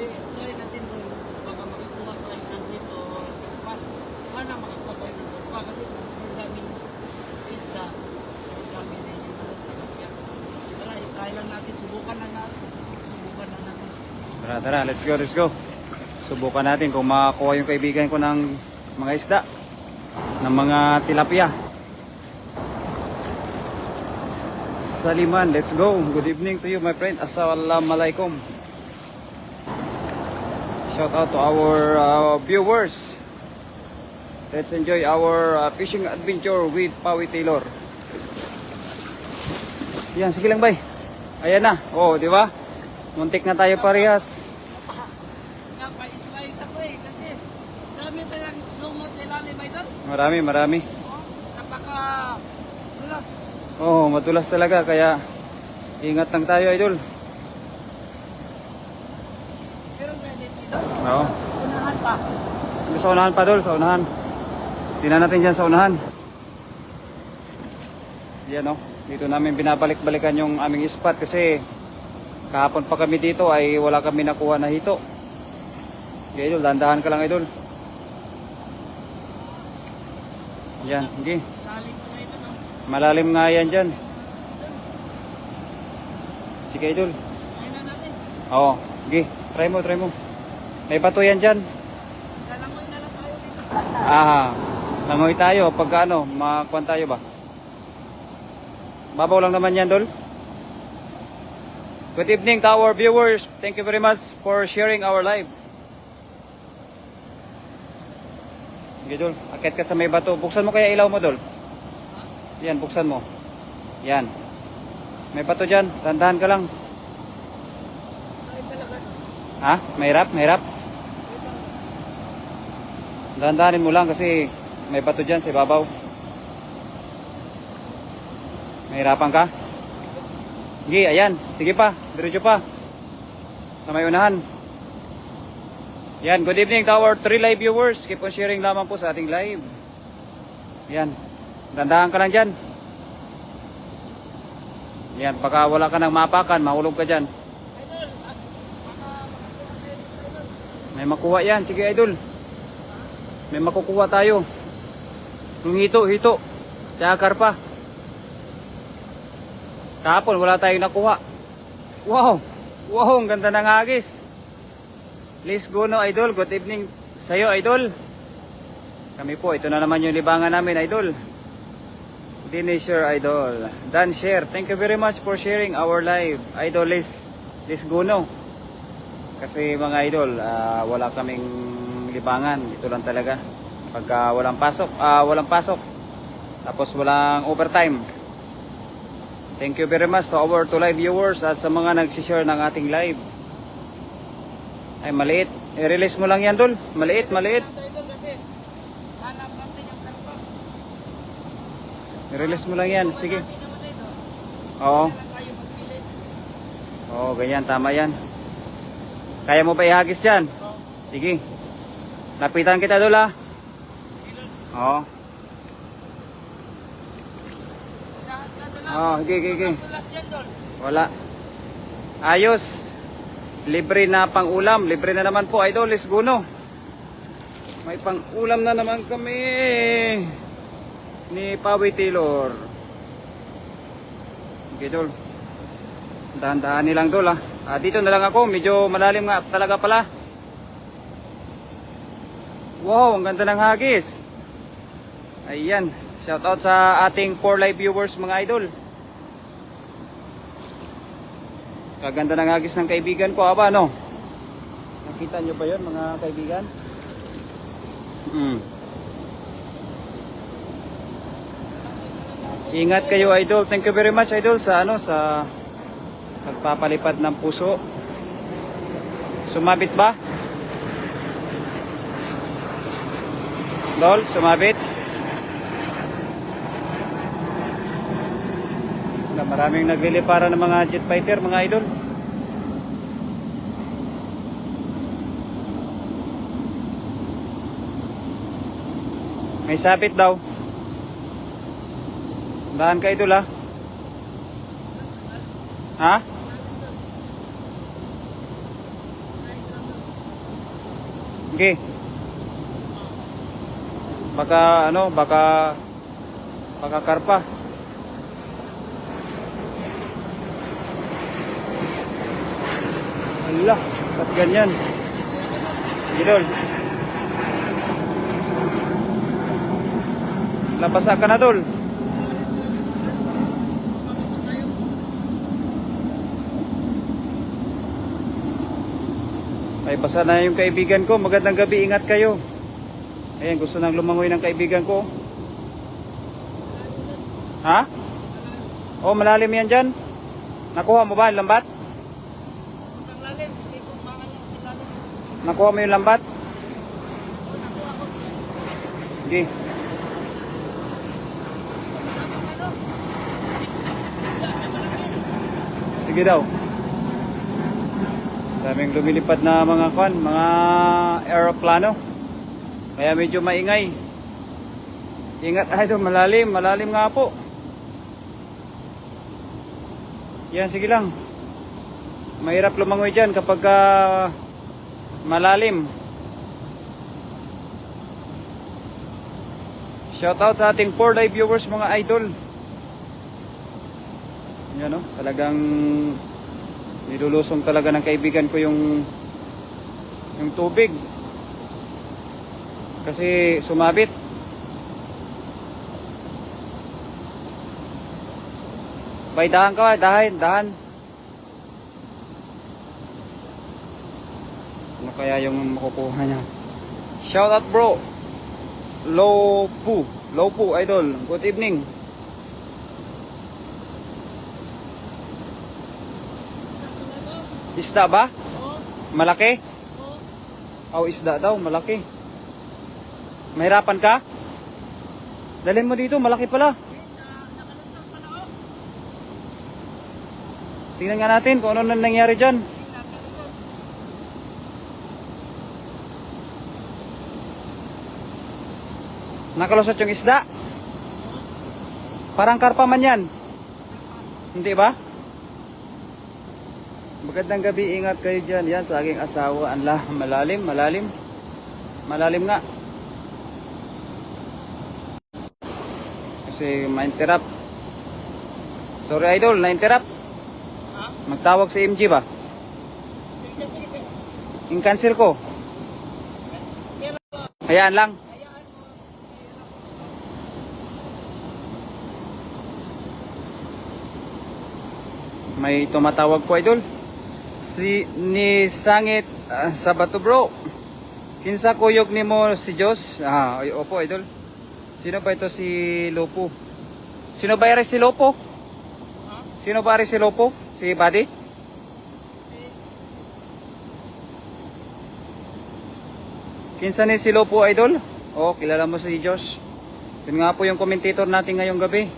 try natin doon. Baka makakuha tayo ng dito. Sana makakuha tayo ng dito. Kasi ang daming isda. Ang dami din yung tilapia. Tara, try lang natin. Subukan na natin. Tara, let's go, let's go. Subukan natin kung makakuha yung kaibigan ko ng mga isda, ng mga tilapia. Saliman, let's go. Good evening to you, my friend. Assalamualaikum. Shout out to our viewers. Let's enjoy our fishing adventure with Pawi Taylor. Yan, sige lang bay. Ayan na. Oh, di ba? Muntik na tayo parehas. Napaislay ako kasi dami talang lumot ilalim ay doon. Marami. Napaka dulas. Oh, madulas talaga kaya ingat lang tayo, idol. Meron tayo dito. Oo. Unahan pa. Sa unahan pa, dol, sa unahan. Tingnan natin diyan sa unahan. Yan oh. Dito namin binabalik-balikan yung aming spot kasi kahapon pa kami dito ay wala kami nakuha na hito. Okay, idol, dandahan ka lang, idol. Yan, sige. Malalim nga yan dyan. Sige, idol. Ayun na natin. Oo, sige. Try mo. May bato yan dyan. Lalangoy na lang tayo dito. Langoy tayo. Pagka ano, makuhan tayo ba? Babaw lang naman yan, dol. Good evening to our viewers. Thank you very much for sharing our live. Okay, dol. Akit ka sa may bato. Buksan mo kaya ilaw mo, dol. Yan, buksan mo. Yan. May bato dyan. Dandahan ka lang. Ay talaga. Ha? Mahirap? Dandahanin mo lang kasi may bato dyan sa ibabaw. Mahirapan ka? Sige, ayan. Sige pa. Diretso pa. Sa may unahan. Yan. Good evening to our 3 live viewers. Keep on sharing lamang po sa ating live. Yan. Dandahan ka lang dyan. Yan. Baka wala ka ng mapakan, mahulog ka dyan. Idol, baka makakuha tayo dito, idol. May makuha yan. Sige, idol. May makukuha tayo. Yung hito. Tsaka pa. Kahapon wala tayong nakuha. Wow, ang ganda ng hagis. Let's go no, idol. Good evening sa'yo, idol. Kami po, ito na naman yung libangan namin, idol. Dinisher, idol. Dan share. Thank you very much for sharing our live. Idol, let's go no. Kasi mga idol, wala kaming libangan. Ito lang talaga. Pagka walang pasok. Tapos walang overtime. Thank you very much to our 2 live viewers at sa mga nagsishare ng ating live. Ay, maliit. I-release mo lang yan, dol. Maliit. Idol, kasi hanap natin yung karpa. I-release mo lang yan. Sige. Natin naman, idol. Oo. Kailan tayo magpili? Oo, ganyan. Tama yan. Kaya mo pa ihagis dyan? Sige. Lapitan kita, dol, ha? Oo. Okay. Wala. Ayos. Libre na pang ulam. Libre na naman po, idol. Let's go no. May pang ulam na naman kami ni Pawi Taylor. Okay, dol. Dahan-dahan nilang, dol, ha. Dito na lang ako. Medyo malalim nga talaga pala. Wow, ang ganda ng hagis. Ayan. Shout out sa ating 4 live viewers, mga idol. Kaganda ng hagis ng kaibigan ko, aba, no? Nakita nyo ba yun, mga kaibigan? Ingat kayo, idol. Thank you very much, idol, sa sa pagpapalipad ng puso. Sumabit ba? Dol, sumabit? Maraming naglilipara ng mga jet fighter, mga idol. May sabit daw. Dahan ka, idol, ha? Ha? Okay. Baka ano, baka karpa. Ala, ba't ganyan? Idol. Labasa ka na, Dol. Ay, basa na yung kaibigan ko. Magandang gabi, ingat kayo. Ayan, gusto nang lumangoy ng kaibigan ko. Ha? Oh, malalim yan dyan. Nakuha mo ba yung lambat? Nakuha mo yung lambat? Sige. Sige daw. Daming lumilipad na mga mga aeroplano. Kaya medyo maingay. Ingat, idol, malalim nga po. Yan, sige lang. Mahirap lumangoy dyan kapag malalim. Shoutout sa ating 4 live viewers mga idol. Yan, no? Talagang nilulusong talaga ng kaibigan ko yung tubig. Kasi sumabit. Bay, dahan ka, dahan. Ano kaya yung makukuha niya? Shout out bro. Low po, idol. Good evening. Isda ba? Malaki? Oh, isda daw, malaki. Mahirapan ka? Dalhin mo dito, malaki pala. Tingnan nga natin kung ano nang nangyari dyan. Nakalusot yung isda. Parang karpa man yan. Hindi ba? Magandang gabi, ingat kayo dyan. Yan sa aking asawa. Anla, malalim. Malalim nga. Kasi ma-interrupt. Sorry idol, na-interrupt. Magtawag si MG ba? In-cancel ko. Hayaan lang. May tumatawag po idol. Ni Sangit Sabato bro. Kinsa kuyog ni mo si Diyos? Opo idol. Sino ba ito si Lopo? Sino ba si Lopo? Sino ba si Lopo? Si Buddy? Kinsa ni si Lopo idol? Oh, kilala mo si Diyos. Yun nga po yung commentator natin ngayong gabi.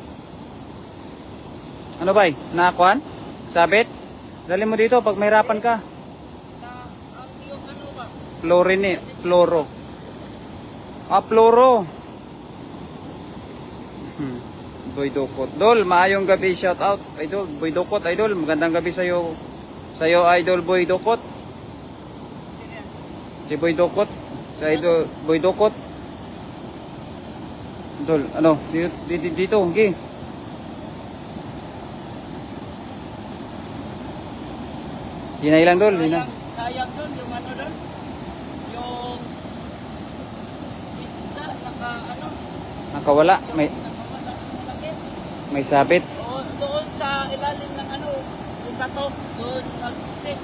Ano ba? Nakakuan? Sabit? Dali mo dito pag mahirapan ka. Floro. Floro. Boy Dokot. Dol, maayong gabi, shout out. Idol, Boy Dokot, idol. Magandang gabi sa'yo. Sa'yo, idol, Boy Dokot. Si Boy Dokot. Sa idol, Boy Dokot. Dol, ano? Dito, okay. Hinay lang, Dol. Sayang doon, yung ano doon? Yung isda, nakawala. May sabit. Doon sa ilalim ng ano, yung bato, doon nagsiksik.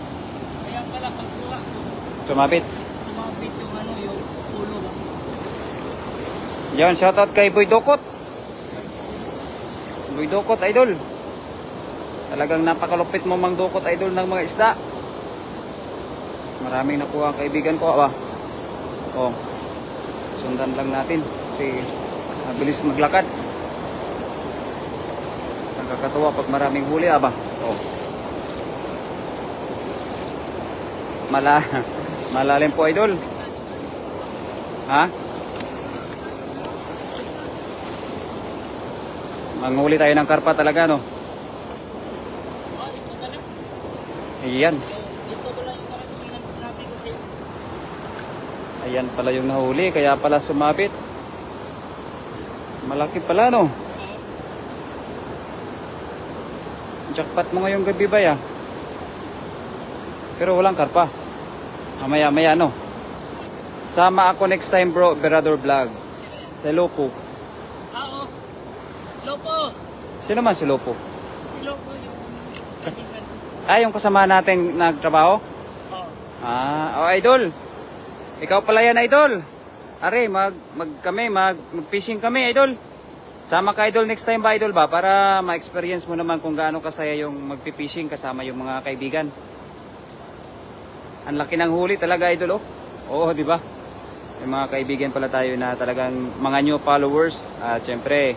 Kaya pala pagkuha. Sumabit. Sumabit yung ano, yung ulo. Yan, shoutout kay Boy Dokot. Boy Dokot, idol. Talagang napakalupit mo mang Dokot, idol ng mga isda. Maraming nakuha ang kaibigan ko. Oh, sundan lang natin. Kasi mabilis maglakad. Nakakatuwa pag maraming huli, Oh. Malalim po, idol. Ha? Manghuli tayo ng karpa talaga, no? Ayan. Ayan pala yung nahuli, kaya pala sumabit. Malaki pala, no? Jackpot mo ngayong gabi ba, ya? Pero walang karpa. Mamaya-maya, no? Sama ako next time, bro, Berador Vlog. Sa Lopo. Oo. Lopo. Sino man si Lopo? Si Lopo yung kasigan. Yung kasama natin nagtrabaho? Oo. Idol. Ikaw pala yan, idol. Are, mag-fishing kami, idol. Sama ka, idol, next time ba, idol ba? Para ma-experience mo naman kung gaano kasaya yung magpipishing kasama yung mga kaibigan. Ang laki ng huli talaga, idol, oh. Oo, di ba? May mga kaibigan pala tayo na talagang mga new followers. At syempre,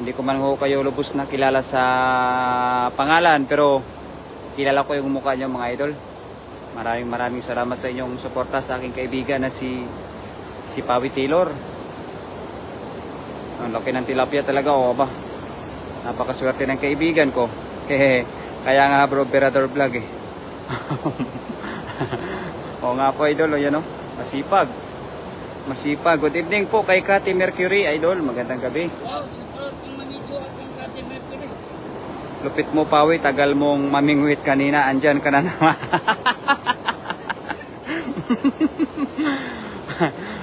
hindi ko man ho kayo lubos na kilala sa pangalan, pero kilala ko yung mukha nyo, mga idol. Maraming salamat sa inyong suporta sa aking kaibigan na si Pawi Taylor. Ang laki ng tilapia talaga, oh ba. Napakaswerte ng kaibigan ko. Kaya nga, bro, Berador Vlog eh. Oo nga po, idol, yan oh. Masipag. Good evening po kay Cathy Mercury, idol. Magandang gabi. Wow, support yung manidyo at yung Cathy Mercury. Lupit mo, Pawi, tagal mong mamingwit kanina. Andyan ka na naman.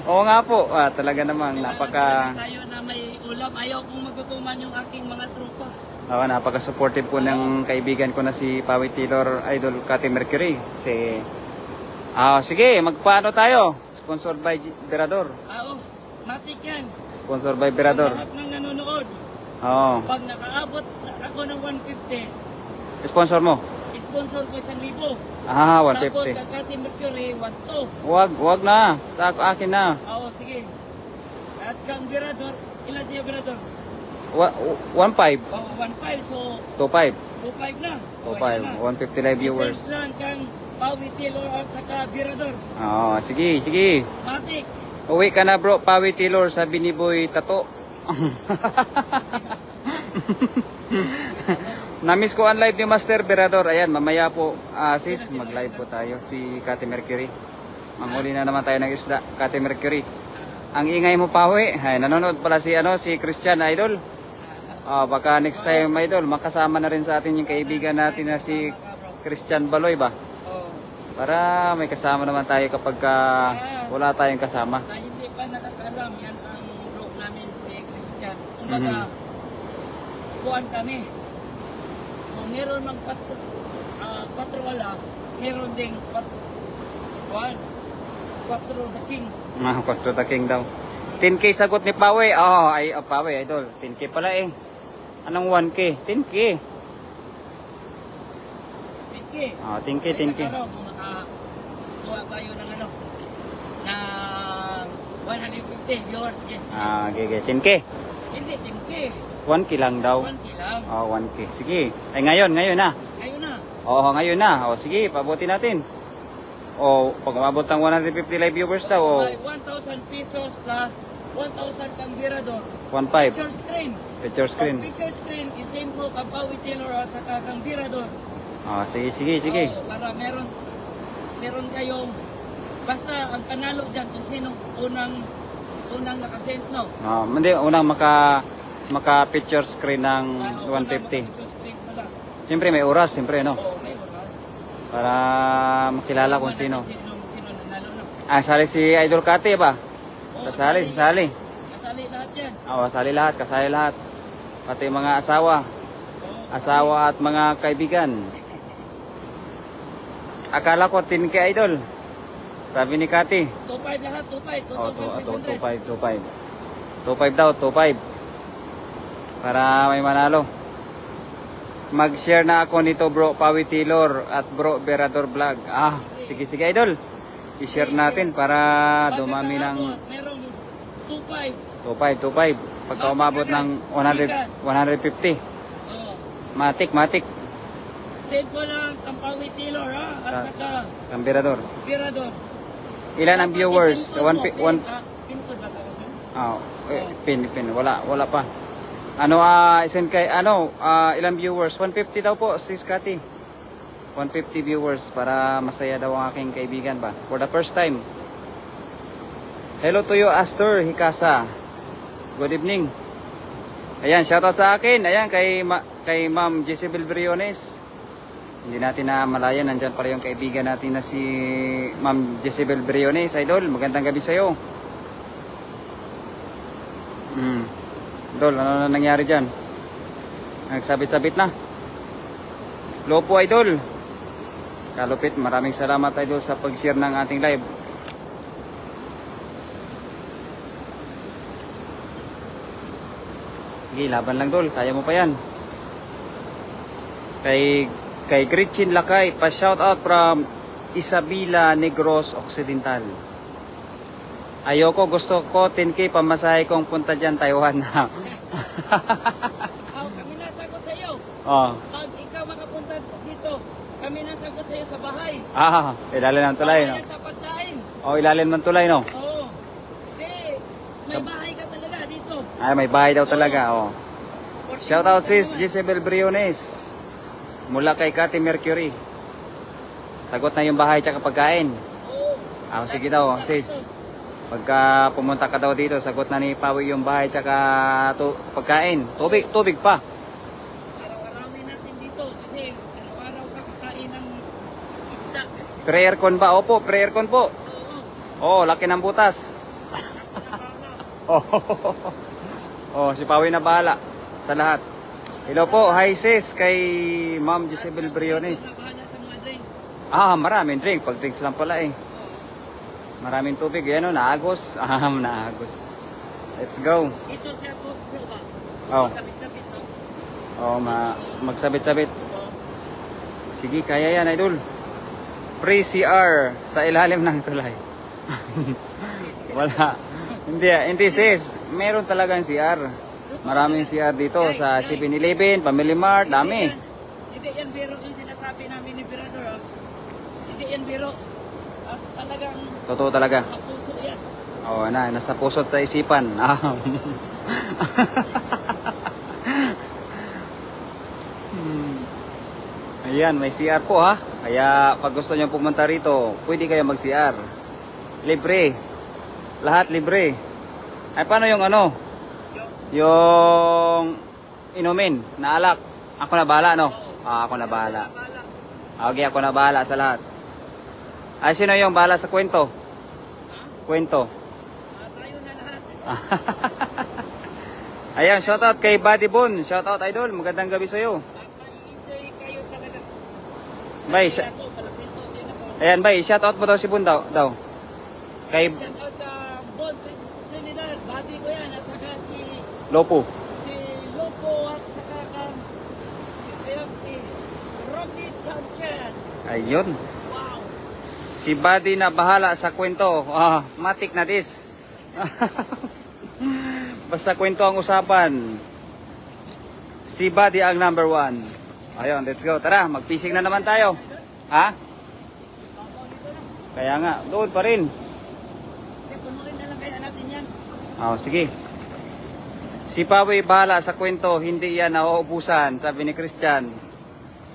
Oo nga po, talaga namang napaka... Tayo na may ulam, ayaw kong magutuman yung aking mga tropa. Napaka-supportive po ng kaibigan ko na si Pawi Taylor, idol Cathy Mercury. Sige, magpaano tayo? Sponsored by Berador. Oo, matik yan. Sponsor by Berador. Lahat ng nanonood. Oo. Pag nakaabot ako ng 150, Sponsor mo? sponsor ko 1,000. 150. Tapos kay Cathy Mercury, 1,200. Wag na. Sa akin na. Oo, sige. At kang Berador, ilan siya Berador? 1.5. Oo, 1,500. So, 2.5. 2,500 na. 2.5. 150 live viewers. Sales lang kang Pawi Taylor at saka Berador. Sige. Matik. Uwi ka na, bro. Pawi Taylor, sabi ni Boy Tato. Namiss ko ang live ni Master Berador. Ayan, mamaya po, sis, mag-live po tayo. Si Cathy Mercury. Manghuli na naman tayo ng isda. Cathy Mercury. Ang ingay mo, Pawi. Ay, nanonood pala si Christian, idol. Baka next time, idol, makasama na rin sa atin yung kaibigan natin na si Christian Baloy ba? Oo. Para may kasama naman tayo kapag wala tayong kasama. Sa hindi pa nakakalam, yan ang group namin si Christian. Kumbaga, buwan kami. Kung meron mang patrola, meron ding patro the king. Kwatro the king daw. 10K sagot ni Pawi. Pawi, idol. 10K pala eh. Anong 1K? 10K. 10K. 10K. Kung nakakuha tayo ng na 150 viewers. Gege. 10K. Hindi, 10K. 1K lang daw. 1K lang. 1K. Sige. Ay, ngayon na. Ayun na. Ngayon na. Sige, pabuti natin. Pag umabot ng 150 live viewers daw. May 1,000 pesos plus 1,000 kang Berador. 1.5. Picture screen. Picture screen. Pag picture screen, isend mo kang Pawi Taylor at saka kang Berador. Sige. Para meron kayong, basta ang panalo dyan kung sino unang nakasend, no? Hindi, unang maka picture screen ng 150. Picture screen pala. Siyempre may oras, siyempre, no? Oo, may oras. Para makilala kung sino. Sino nanalo, no? Sali si Idol Cathy ba? Oo, Kasali. Kasali lahat yan. Kasali lahat. Pati mga asawa at mga kaibigan. Akala ko 10K, idol. Sabi ni Cathy. 2,500 lahat, 2,500. 2.5 daw, 2.5. Para may manalo. Mag-share na ako nito, bro Pawi Taylor at bro Berador Vlog. Sige, idol. I-share natin para dumami ng Merong 2,500. 2.5. Pagka umabot ng 150. Oo. Matik. Send mo lang ang Pawi Taylor, ha? At saka Ang Berador. Berador. Ilan ang viewers? Pinto ba ka? Pin. Wala pa. Isend kay, ilang viewers? 150 daw po, sis Cathy. 150 viewers para masaya daw ang aking kaibigan ba? For the first time. Hello to you, Astor Hikasa. Good evening. Ayan, shoutout sa akin. Ayan, kay Ma'am Jezebel Briones. Hindi natin na malayan. Nandyan pala yung kaibigan natin na si Ma'am Jezebel Briones. Idol, magandang gabi sa'yo. Idol, ano na nangyari dyan? Nagsabit-sabit na. Lopo, Idol. Kalupit, maraming salamat, Idol, sa pag-share ng ating live. Sige, laban lang, Dol. Kaya mo pa yan. Kay Gretchen Lakay, pa-shout out from Isabela Negros Occidental. Ayoko, gusto ko 10K pamasahe kong punta dyan, Taiwan. Kami nasagot sa iyo. Oh. Pag ikaw makapunta dito, kami nasagot sa iyo sa bahay. Ilalim ng tulay, no? Bahay at sa pagkain. Ilalim ng tulay, no? Oo. May bahay ka talaga dito. Ay, may bahay daw talaga, oh. Shout out sis Jezebel Briones. Mula kay Kati Mercury. Sagot na yung bahay tsaka pagkain. Oo. Sige daw, sis. Pagka pumunta ka daw dito, sagot na ni Pawi yung bahay tsaka pagkain. Tubig pa. Araw-arawin natin dito kasi araw-araw ka kakain ng isda. Pre-aircon ba? Opo, pre-aircon po. Oo. Laki ng butas. Si Pawi na bahala sa lahat. Hello po, hi sis kay Ma'am Jezebel Briones. Bahala sa mga drink. Maraming drink. Pag drinks lang pala eh. Maraming tubig. Yan o, naagos. Naagos. Let's go. Ito siya po, bro ba? Oh. Kapit-kapit, no? Magsabit-sabit. Sige, kaya yan, idol. Free CR sa ilalim ng tulay. Wala. Hindi sis. Meron talagang CR. Maraming CR dito sa 7-Eleven, Family Mart, dami. Hindi yan biro yung sinasabi namin ni Birador. Hindi yan biro. At talagang Totoo talaga. sa puso yan. Nasa puso at sa isipan. Ayan, may CR po ha. Kaya pag gusto nyo pumunta rito, pwede kayo mag-CR. Libre. Lahat libre. Ay, paano yung yung inumin na alak? Ako na bahala, no? Ako na bahala. Okay, ako na bahala sa lahat. Ay, sino yung bahala sa kwento? Kwento. Tayo na lahat. Ayan, shoutout kay Buddy Bon. Shoutout, idol. Magandang gabi sa'yo. Mag-enjoy kayo talaga. Bay, Ako, palapito din ako. ayan, bay, shoutout mo daw si Bon daw. Kay Shout out Bon Trinidad, bati ko yan. At saka si Lopo. Lopo at saka si Rodney Sanchez. Ayun. Wow. Si Buddy na bahala sa kwento. Matik na this. Basta kwento ang usapan. Si Buddy ang number 1. Ayun, let's go. Tara, mag-fishing na naman tayo. Ha? Kaya nga, doon pa rin. Punuin na lang kaya natin yan. Sige. Si Pawi bahala sa kwento, hindi yan nauubusan, sabi ni Christian.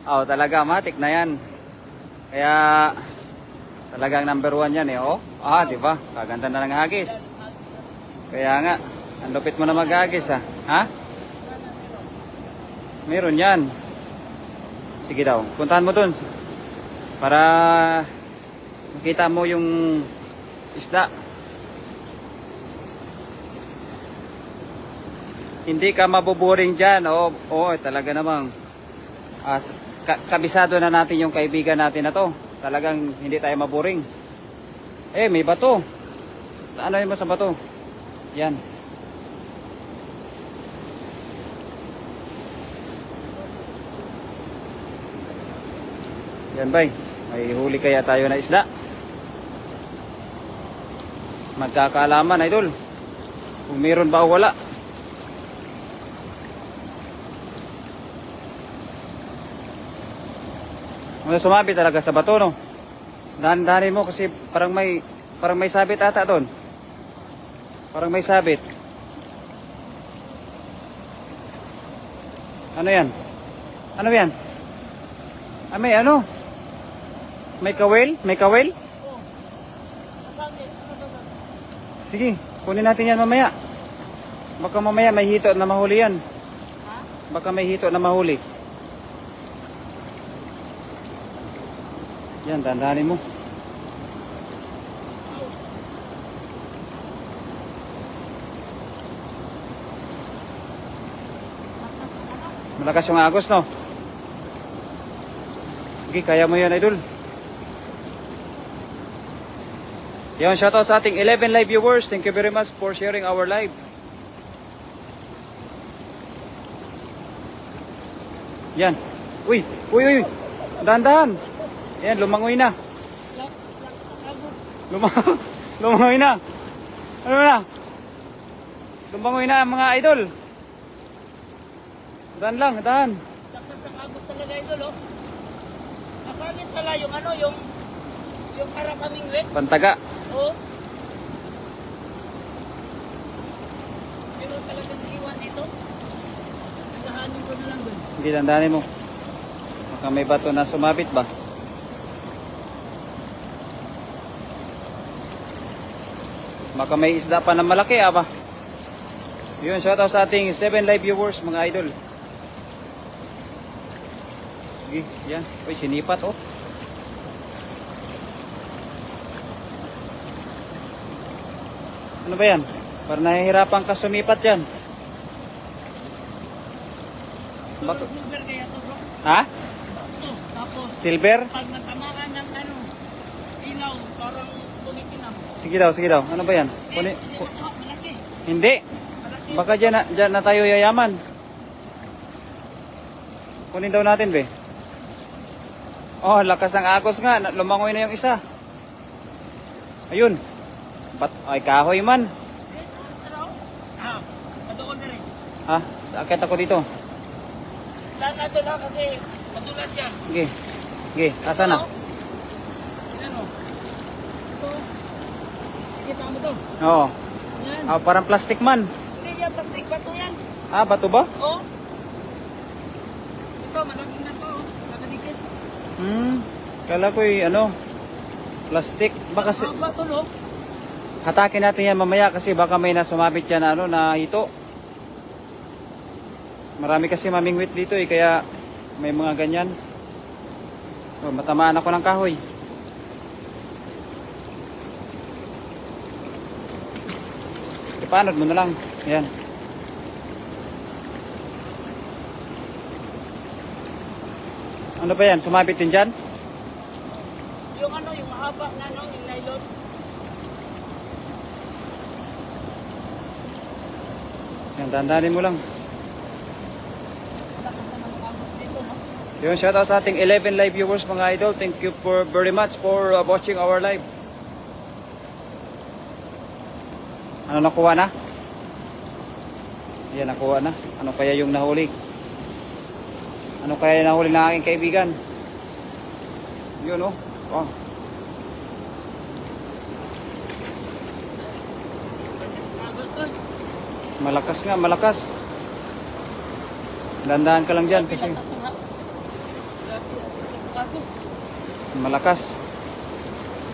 Talaga, matik na yan. Kaya, talagang number 1 yan eh. Di ba? Kaganda na ng hagis. Kaya nga, ang lupit mo na maghagis ha? Meron yan. Sige daw, puntahan mo dun. Para makita mo yung isda. Hindi ka mabuboring dyan. Talaga namang kabisado na natin yung kaibigan natin na to. Talagang hindi tayo maboring. May bato. Ano yun mo sa bato? Yan. Yan bay. May huli kaya tayo na isda. Magkakaalaman, idol. Kung meron ba o wala. Sumabi talaga sa bato, no? Dahan-dahanin mo kasi parang may sabit ata doon. Parang may sabit. Ano yan? Ano yan? May ano? May kawel? May kawel? Sige, kunin natin yan mamaya. Baka mamaya may hito na mahuli yan. Ha? Baka may hito na mahuli. Yan, dandanin mo. Malakas yung agos, no? Sige, kaya mo yan, idol. Yan, shoutout sa ating 11 live viewers. Thank you very much for sharing our live. Yan. Uy, uy, uy. Dahan-dahan. Yan, lumangoy na. Lumangoy na. Ano na? Lumangoy na ang mga idol. Dahan lang, dahan. Lakas ng agos talaga ito, no? Nasagit pala yung ano, yung para kaming wet. Pantaga. Oo. Pero talaga sa iwan dito. Nagahanin ko na lang doon. Hindi, dandanin mo. Baka may bato na sumabit ba? Baka may isda pa na malaki, ba? Yun, shoutout sa ating 7 live viewers, mga idol. Sige, yan. Uy, sinipat, oh. Ano ba yan? Parang nahihirapan ka sumipat yan. Bak silver kaya to, bro. Ha? Ito, tapos Silver? pag natamaan ng ano, ilaw, parang tumikinang. Sige daw, sige daw. Ano ba yan? Malaki. Hindi. Malaki. Baka dyan na tayo yayaman. Kunin daw natin, be. Oh, lakas ng agos nga. Lumangoy na yung isa. Ayun. Ay, kahoy man. Madoon na rin. Ha? Sakit ako dito. Lalado na kasi madulas yan. Sige. Sige, asa na? Ano? Ito. Kita mo to. Oo. Yan. Ah, parang plastic man. Hindi yan, plastic bato yan. Ah, bato ba? Oo. Ito, malaging na to. Nakadikit. Kala ko ano, plastic. Baka si... Bato, no? Hatakin natin yan mamaya kasi baka may nasumabit yan na, na hito. Marami kasi mamingwit dito kaya may mga ganyan. So, matamaan ako ng kahoy. Ipanod mo na lang. Yan. Ano ba yan? Sumabit din dyan? Yung ano, yung mahaba na no, yung nylon. Yan, dandanin mo lang. Lakas na ng agos dito, no? Yun, shoutout sa ating 11 live viewers, mga idol. Thank you for very much for watching our live. Ano, nakuha na? Yan, nakuha na. Ano kaya yung nahuli? Ano kaya yung nahuli ng aking kaibigan? Yun, oh. Oh. Agos to. Malakas nga, malakas. Dandahan ka lang dyan kasi Agos. malakas.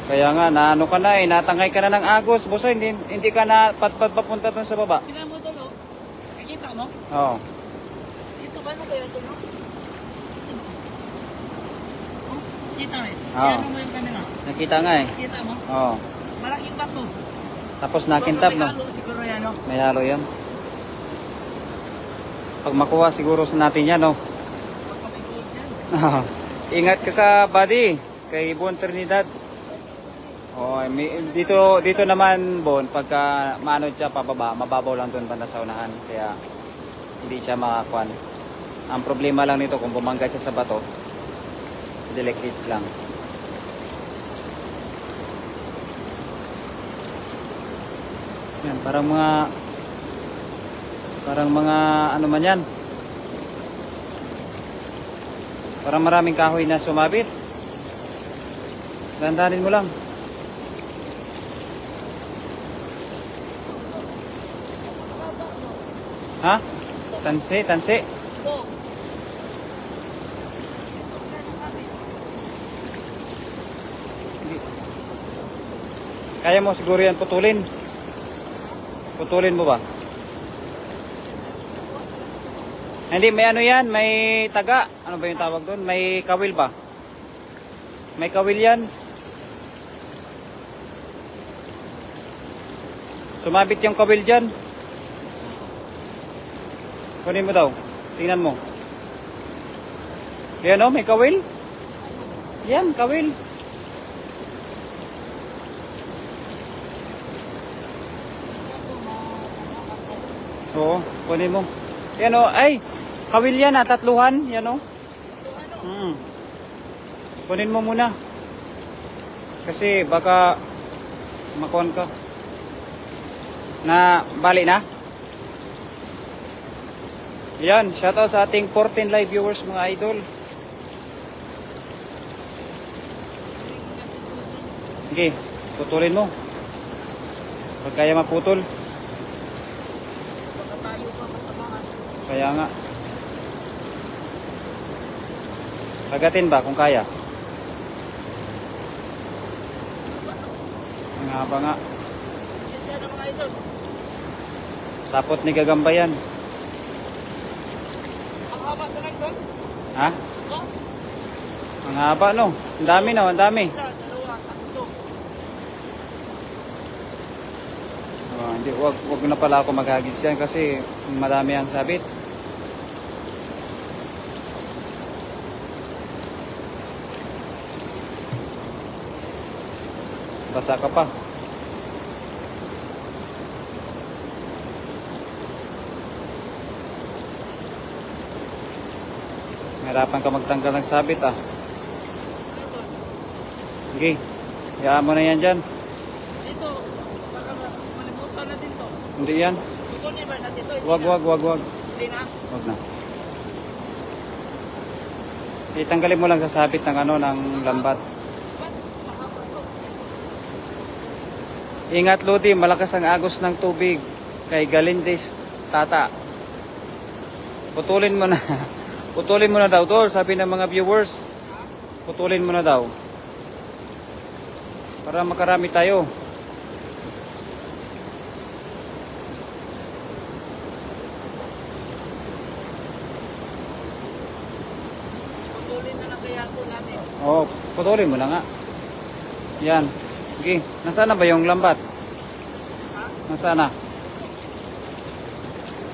Kaya nga, naano ka na natangay ka na ng agos. Boso, hindi ka na papunta dun sa baba. Tingnan mo to, no? Nakikita mo? Oo. Ito ba, ano kaya ito, no? Oh, kita eh. Oo. Ano mo yung kanina? Nakita nga eh. Kita mo? Oo. Malaking bato. Tapos nakintab, no? May halo siguro yan, no? May halo yan. Pag makuha siguro sa natin yan, no? Baka may gold yan. Ingat ka buddy. Kay Bon Trinidad. Oh, dito naman, Bon, pagka maanod siya pababa, mababaw lang doon banda sa unahan. Kaya hindi siya makakuan. Ang problema lang nito kung bumangga siya sa bato, delect hits lang. Yan, parang mga ano man yan. Parang maraming kahoy na sumabit. Dandanin mo lang. Ha? Tansi, tansi. Ito. Kaya mo siguro yan putulin. Putulin mo ba? Hindi, may ano yan, may taga. Ano ba yung tawag doon? May kawil ba? May kawil yan. Sumabit yung kawil dyan. Kunin mo daw. Tingnan mo. Yan o, may kawil. Yan, kawil. Oo, kunin mo. Yan o, ay, kawil yan tatluhan. Yan o. Kunin mo muna. Kasi baka makuhan ka. Na, bali na. Yan, shoutout sa ating 14 live viewers mga idol. Okay, putulin mo. Pag kaya maputol. Kaya nga. Agatin ba kung kaya? Ang haba nga. Sapot ni Gagamba yan. Ang haba ka lang doon? Ha? Ang haba no? Ang dami no, ang dami. Isa, dalawa, tatlo. Hindi, wag na pala ako maghagis yan kasi madami ang sabit. Basa ka pa. Mahirapan ka magtanggal ng sabit Okay. Hayaan mo na yan dyan. Dito, baka malimutan natin to. Hindi yan. Ikunin ba natin to? Wag. Hindi na. Wag na. Itanggalin mo lang sa sabit ng ano, ng lambat. Ba't mahaba to? Ingat Lodi, malakas ang agos ng tubig kay Galindez Tata. Putulin mo na. Putulin mo na daw, Dol, sabi ng mga viewers. Putulin mo na daw. Para makarami tayo. Putulin na lang kaya ito natin. Oo, putulin mo na nga. Yan. Okay, nasaan na ba yung lambat? Nasaan na?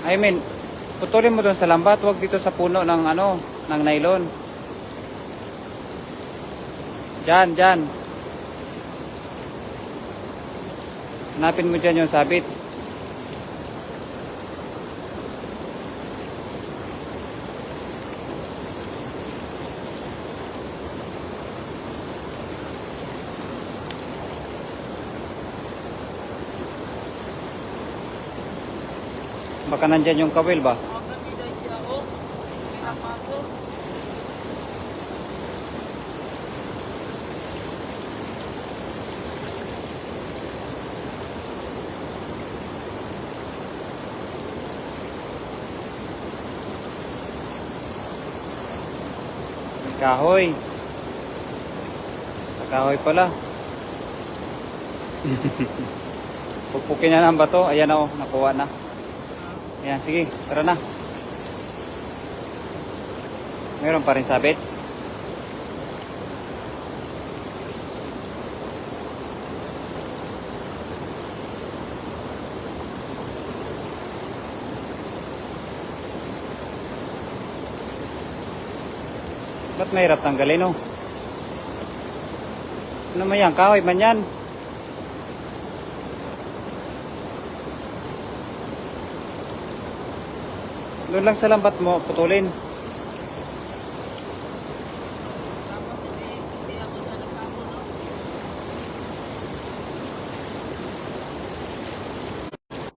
I mean, putulin mo doon sa lambat, wag dito sa puno ng ano, ng nylon. Diyan. Hanapin mo dyan yung sabit. Baka nandyan yung kawil ba? Ang gamitin siya o. Pinapasok. May kahoy. Sa kahoy pala. Puppukin na ng bato. Ayan na nakuha na. Ayan, sige, tara na. Meron pa rin sabit. Ba't mahirap tanggalin, oh? Ano man yan? Kahoy man yan. Doon lang sa lambat mo, putulin. Tapos hindi ako siya nagtapon, no?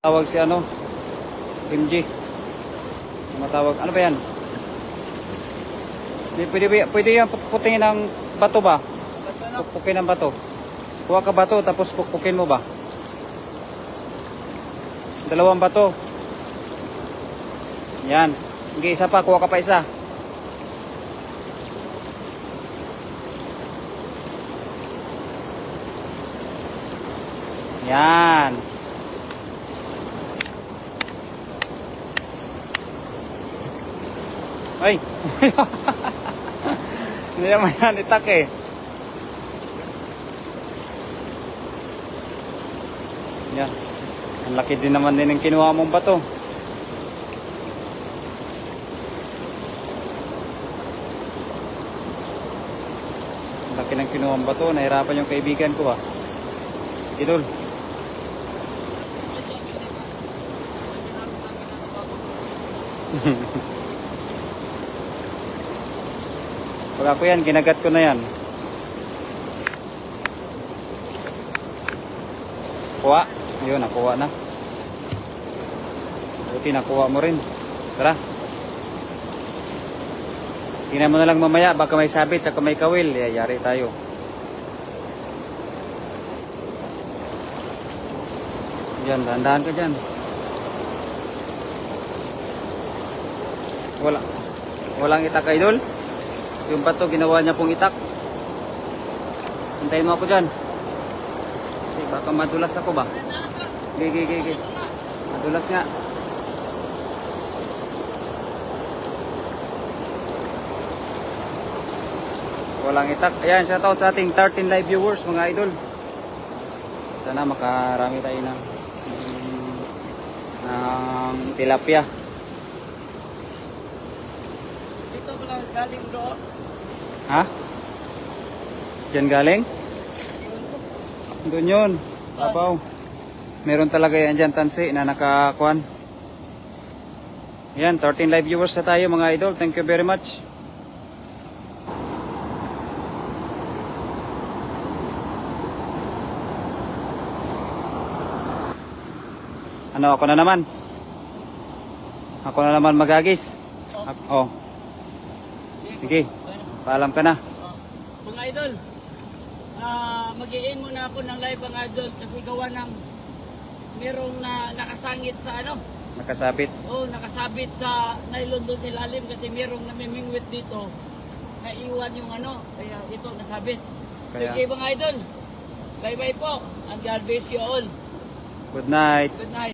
Tawag si ano? MG. Matawag. Ano ba yan? Pwede yan pupukin ng bato ba? Pupukin ng bato. Kuha ka bato tapos pupukin mo ba? Dalawang bato. Yan. Sige, isa pa. Kuha ka pa isa. Yan. Ay! Hindi naman yan itak eh. Yan. Ang laki din naman din ng kinuha mong bato. Ang laki ng kinuha mong bato. Nahirapan yung kaibigan ko ah. Idol. Pag ako yan, kinagat ko na yan. Kuha. Ayun, nakuha na. Buti nakuha mo rin. Tara. Tingnan mo na lang mamaya. Baka may sabit, saka may kawil. Yari tayo. Yan, dahan-dahan ka dyan. Walang itak, idol. Yung bato, ginawa niya pong itak. Hintayin mo ako dyan. Kasi baka madulas ako ba? Gigi. Madulas nga. Walang itak. Ayan, shoutout sa ating 13 live viewers, mga idol. Sana makarami tayo ng tilapia. Ito pala galing doon. Ha? Diyan galing? Doon yun. Abaw. Meron talaga yan dyan, tansi, na nakakuan. Yan, 13 live viewers na tayo, mga idol. Thank you very much. Ano, ako na naman. Ako na naman magagis. Oh. Sige, paalam ka na. Mga idol, mag-i-end muna ako ng live mga idol kasi gawa ng merong nakasangit sa ano. Nakasabit. Nakasabit sa nylon doon sa ilalim kasi merong namimingwit dito. Naiwan yung ano, kaya ito nasabit. Sige mga idol, bye bye po and God bless you all. Good night. Good night.